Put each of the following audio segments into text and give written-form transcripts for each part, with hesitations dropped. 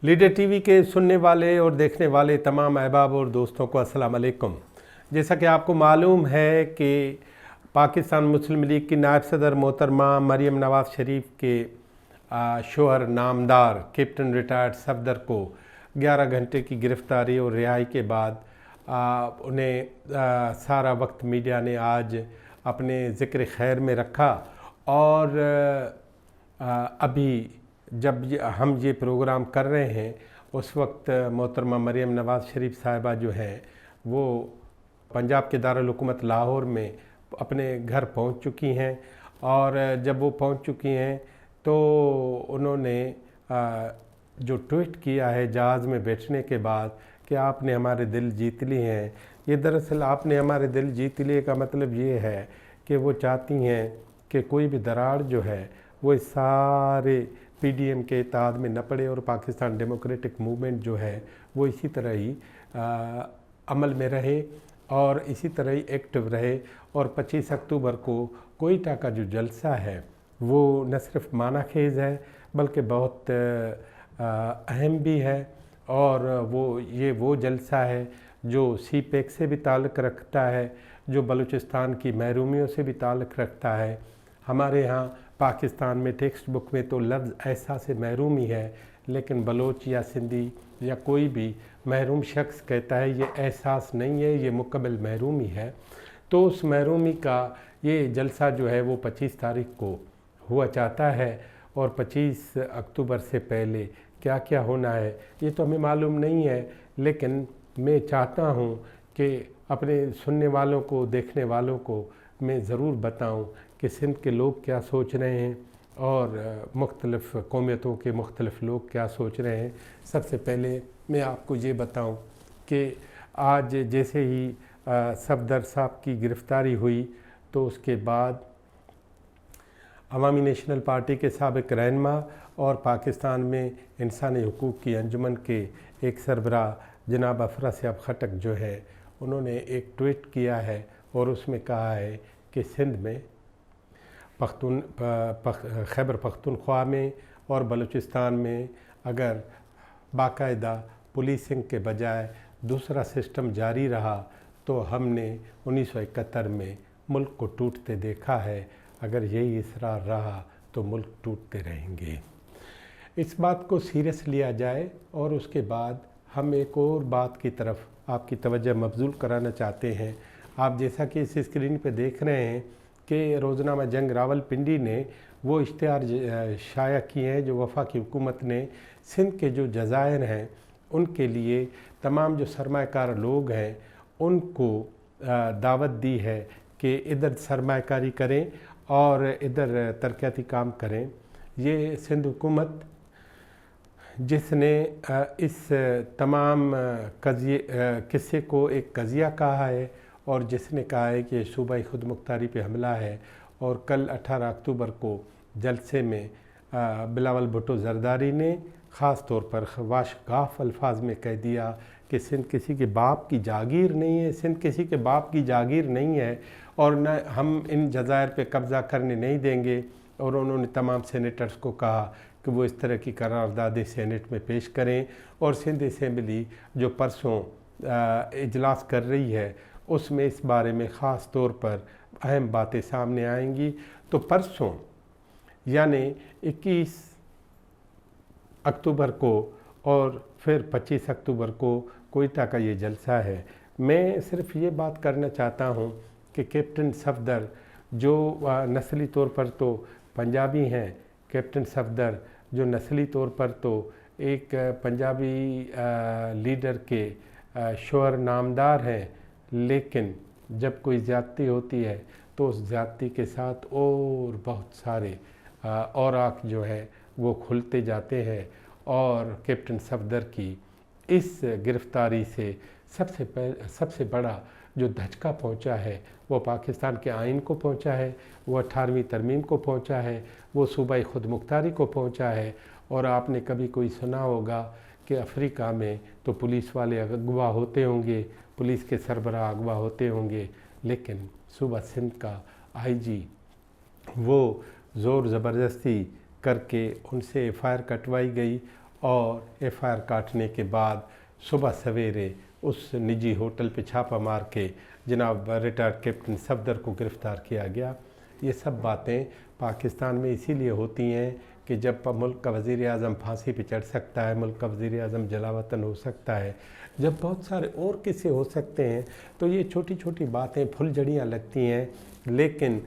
Leader TV के सुनने वाले और देखने वाले तमाम अहबाब और दोस्तों को अस्सलाम वालेकुम। जैसा कि आपको मालूम है कि पाकिस्तान मुस्लिम लीग की नायब सदर मोहतरमा मरियम नवाज़ शरीफ के शोहर नामदार कैप्टन रिटायर्ड सफदर को 11 घंटे की गिरफ़्तारी और रिहाई के बाद उन्हें सारा वक्त मीडिया ने आज अपने ज़िक्र खैर में रखा। और अभी जब हम ये प्रोग्राम कर रहे हैं उस वक्त मोहतरमा मरियम नवाज़ शरीफ साहिबा जो हैं वो पंजाब के दारुल हुकूमत लाहौर में अपने घर पहुंच चुकी हैं। और जब वो पहुंच चुकी हैं तो उन्होंने जो ट्वीट किया है जहाज़ में बैठने के बाद कि आपने हमारे दिल जीत लिए हैं, ये दरअसल आपने हमारे दिल जीत लिए का मतलब ये है कि वो चाहती हैं कि कोई भी दरार जो है वो इस सारे पीडीएम के इत्तेहाद में न पड़े और पाकिस्तान डेमोक्रेटिक मूवमेंट जो है वो इसी तरह ही अमल में रहे और इसी तरह ही एक्टिव रहे। और 25 अक्टूबर को कोयटा का जो जलसा है वो न सिर्फ माना खेज़ है बल्कि बहुत अहम भी है। और वो जलसा है जो CPEC से भी ताल्लुक़ रखता है, जो बलूचिस्तान की महरूमियों से भी ताल्लुक़ रखता है। हमारे यहाँ पाकिस्तान में टेक्स्ट बुक में तो लफ्ज़ एहसास महरूमी है, लेकिन बलोच या सिंधी या कोई भी महरूम शख्स कहता है ये एहसास नहीं है, ये मुकम्मल महरूमी है। तो उस महरूमी का ये जलसा जो है वो 25 तारीख को हुआ चाहता है। और 25 अक्टूबर से पहले क्या क्या होना है ये तो हमें मालूम नहीं है, लेकिन मैं चाहता हूँ कि अपने सुनने वालों को, देखने वालों को मैं ज़रूर बताऊँ कि सिंध के लोग क्या सोच रहे हैं और मुख्तलिफ़ कौमियतों के मुख्तलिफ़ लोग क्या सोच रहे हैं। सबसे पहले मैं आपको ये बताऊं कि आज जैसे ही सफदर साहब की गिरफ़्तारी हुई तो उसके बाद अवामी नेशनल पार्टी के साबिक़ रहनुमा और पाकिस्तान में इंसानी हुकूक़ की अंजुमन के एक सरबराह जनाब अफरा खटक जो है उन्होंने एक ट्वीट किया है और उसमें कहा है कि सिंध में खैबर पख्तूनख्वा में और बलूचिस्तान में अगर बाकायदा पुलिसिंग के बजाय दूसरा सिस्टम जारी रहा तो हमने 1971 में मुल्क को टूटते देखा है, अगर यही इसरार रहा तो मुल्क टूटते रहेंगे। इस बात को सीरियस लिया जाए और उसके बाद हम एक और बात की तरफ आपकी तवज्जो मबजूल कराना चाहते हैं। आप जैसा कि इस स्क्रीन पे देख रहे हैं कि रोज़नामा जंग रावलपिंडी ने वो इश्तिहार शाया किए हैं जो वफाकी हुकूमत ने सिंध के जो जज़ायर हैं उनके लिए तमाम जो सरमायाकार लोग हैं उनको दावत दी है कि इधर सरमायाकारी करें और इधर तरक्याती काम करें। ये सिंध हुकूमत जिसने इस तमाम किस्से को एक कज़िया कहा है और जिसने कहा है कि सूबाई खुद मुख्तारी पे हमला है। और कल 18 अक्टूबर को जलसे में बिलावल भुट्टो ज़रदारी ने ख़ास तौर पर वाशगाफ अल्फाज में कह दिया कि सिंध किसी के बाप की जागीर नहीं है, सिंध किसी के बाप की जागीर नहीं है और न हम इन जज़ायर पे कब्ज़ा करने नहीं देंगे। और उन्होंने तमाम सेनेटर्स को कहा कि वो इस तरह की करारदादें सेनेट में पेश करें और सिंध असम्बली जो परसों इजलास कर रही है उसमें इस बारे में ख़ास तौर पर अहम बातें सामने आएंगी। तो परसों यानी 21 अक्टूबर को और फिर 25 अक्टूबर को कोयटा का ये जलसा है। मैं सिर्फ ये बात करना चाहता हूँ कि कैप्टन सफदर जो नस्ली तौर पर तो पंजाबी हैं, कैप्टन सफदर जो नस्ली तौर पर तो एक पंजाबी लीडर के शोहर नामदार हैं, लेकिन जब कोई ज़्यादती होती है तो उस ज़्यादती के साथ और बहुत सारे औराक जो है वो खुलते जाते हैं। और कैप्टन सफदर की इस गिरफ़्तारी से सबसे बड़ा जो धचका पहुंचा है वो पाकिस्तान के आइन को पहुंचा है, वो 18वीं तरमीम को पहुंचा है, वो सूबाई खुद मुख्तारी को पहुंचा है। और आपने कभी कोई सुना होगा कि अफ्रीका में तो पुलिस वाले अगवा होते होंगे, पुलिस के सरबराह अगवा होते होंगे, लेकिन सूबा सिंध का IG वो ज़ोर ज़बरदस्ती करके उनसे FIR कटवाई गई اور ایف آئی آر کاٹنے کے بعد صبح سویرے اس نجی ہوٹل پہ چھاپہ مار کے جناب ریٹائرڈ کیپٹن صفدر کو گرفتار کیا گیا۔ یہ سب باتیں پاکستان میں اسی لیے ہوتی ہیں کہ جب ملک کا وزیر اعظم پھانسی پہ چڑھ سکتا ہے، ملک کا وزیر اعظم جلاوطن ہو سکتا ہے، جب بہت سارے اور قصے ہو سکتے ہیں، تو یہ چھوٹی چھوٹی باتیں پھل جھڑیاں لگتی ہیں، لیکن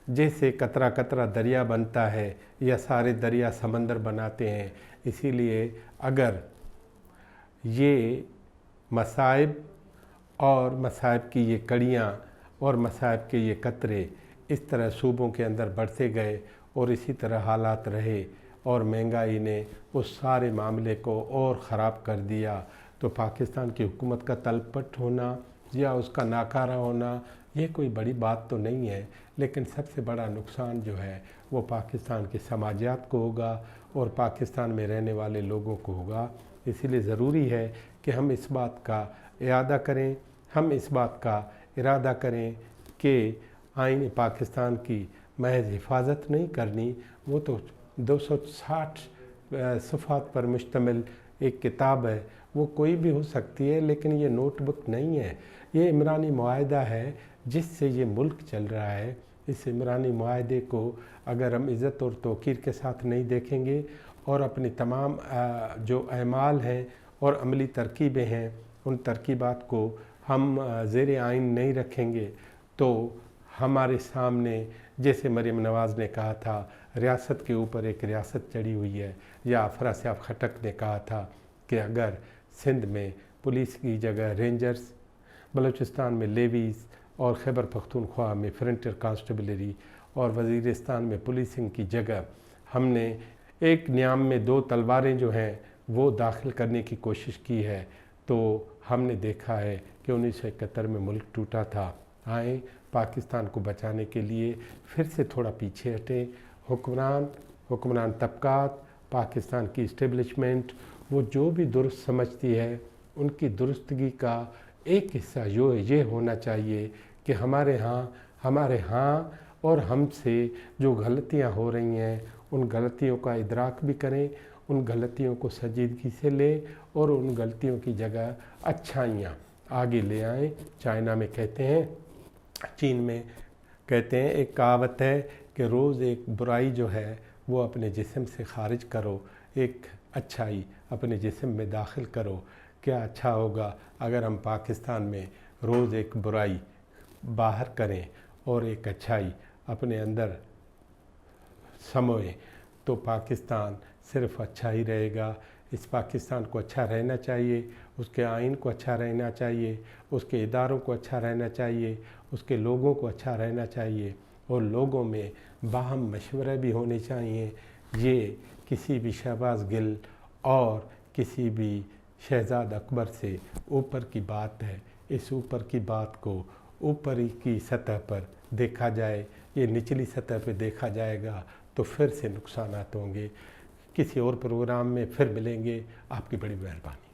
جیسے قطرہ قطرہ دریا بنتا ہے یا سارے دریا سمندر بناتے ہیں، اسی لیے اگر یہ مصائب اور مصائب کی یہ کڑیاں اور مصائب کے یہ قطرے اس طرح صوبوں کے اندر بڑھتے گئے اور اسی طرح حالات رہے اور مہنگائی نے اس سارے معاملے کو اور خراب کر دیا، تو پاکستان کی حکومت کا تلپٹ ہونا یا اس کا ناکارہ ہونا یہ کوئی بڑی بات تو نہیں ہے، لیکن سب سے بڑا نقصان جو ہے وہ پاکستان کے سماجیات کو ہوگا اور پاکستان میں رہنے والے لوگوں کو ہوگا۔ اسی لیے ضروری ہے کہ ہم اس بات کا اعادہ کریں، ہم اس بات کا ارادہ کریں کہ آئین پاکستان کی محض حفاظت نہیں کرنی، وہ تو 260 صفحات پر مشتمل ایک کتاب ہے، وہ کوئی بھی ہو سکتی ہے، لیکن یہ نوٹ بک نہیں ہے، یہ عمرانی معاہدہ ہے جس سے یہ ملک چل رہا ہے۔ اس عمرانی معاہدے کو اگر ہم عزت اور توقیر کے ساتھ نہیں دیکھیں گے اور اپنی تمام جو اعمال ہیں اور عملی ترکیبیں ہیں ان ترکیبات کو ہم زیر آئین نہیں رکھیں گے، تو ہمارے سامنے جیسے مریم نواز نے کہا تھا ریاست کے اوپر ایک ریاست چڑھی ہوئی ہے، یا افراسیاب خٹک نے کہا تھا کہ اگر سندھ میں پولیس کی جگہ رینجرز، بلوچستان میں لیویز اور خیبر پختونخوا میں فرنٹیئر کانسٹیبلری اور وزیرستان میں پولیسنگ کی جگہ ہم نے ایک نیام میں 2 تلواریں جو ہیں وہ داخل کرنے کی کوشش کی ہے، تو ہم نے دیکھا ہے کہ 1971 میں ملک ٹوٹا تھا۔ آئیں پاکستان کو بچانے کے لیے پھر سے تھوڑا پیچھے ہٹیں، حکمران طبقات، پاکستان کی اسٹیبلشمنٹ، وہ جو بھی درست سمجھتی ہے ان کی درستگی کا ایک حصہ یہ ہونا چاہیے کہ ہمارے ہاں اور ہم سے جو غلطیاں ہو رہی ہیں ان غلطیوں کا ادراک بھی کریں، ان غلطیوں کو سنجیدگی سے لیں اور ان غلطیوں کی جگہ اچھائیاں آگے لے آئیں۔ چائنا میں کہتے ہیں، چین میں کہتے ہیں، ایک کہاوت ہے کہ روز ایک برائی جو ہے وہ اپنے جسم سے خارج کرو، ایک اچھائی اپنے جسم میں داخل کرو۔ کیا اچھا ہوگا اگر ہم پاکستان میں روز ایک برائی باہر کریں اور ایک اچھائی اپنے اندر سموئیں، تو پاکستان صرف اچھا ہی رہے گا۔ اس پاکستان کو اچھا رہنا چاہیے، اس کے آئین کو اچھا رہنا چاہیے، اس کے اداروں کو اچھا رہنا چاہیے، اس کے لوگوں کو اچھا رہنا چاہیے، اور لوگوں میں باہم مشورے بھی ہونے چاہیے۔ یہ کسی بھی شہباز گل اور کسی بھی شہزاد اکبر سے اوپر کی بات ہے۔ اس اوپر کی بات کو اوپر کی سطح پر دیکھا جائے، یہ نچلی سطح پہ دیکھا جائے گا تو پھر سے نقصانات ہوں گے۔ کسی اور پروگرام میں پھر ملیں گے۔ آپ کی بڑی مہربانی۔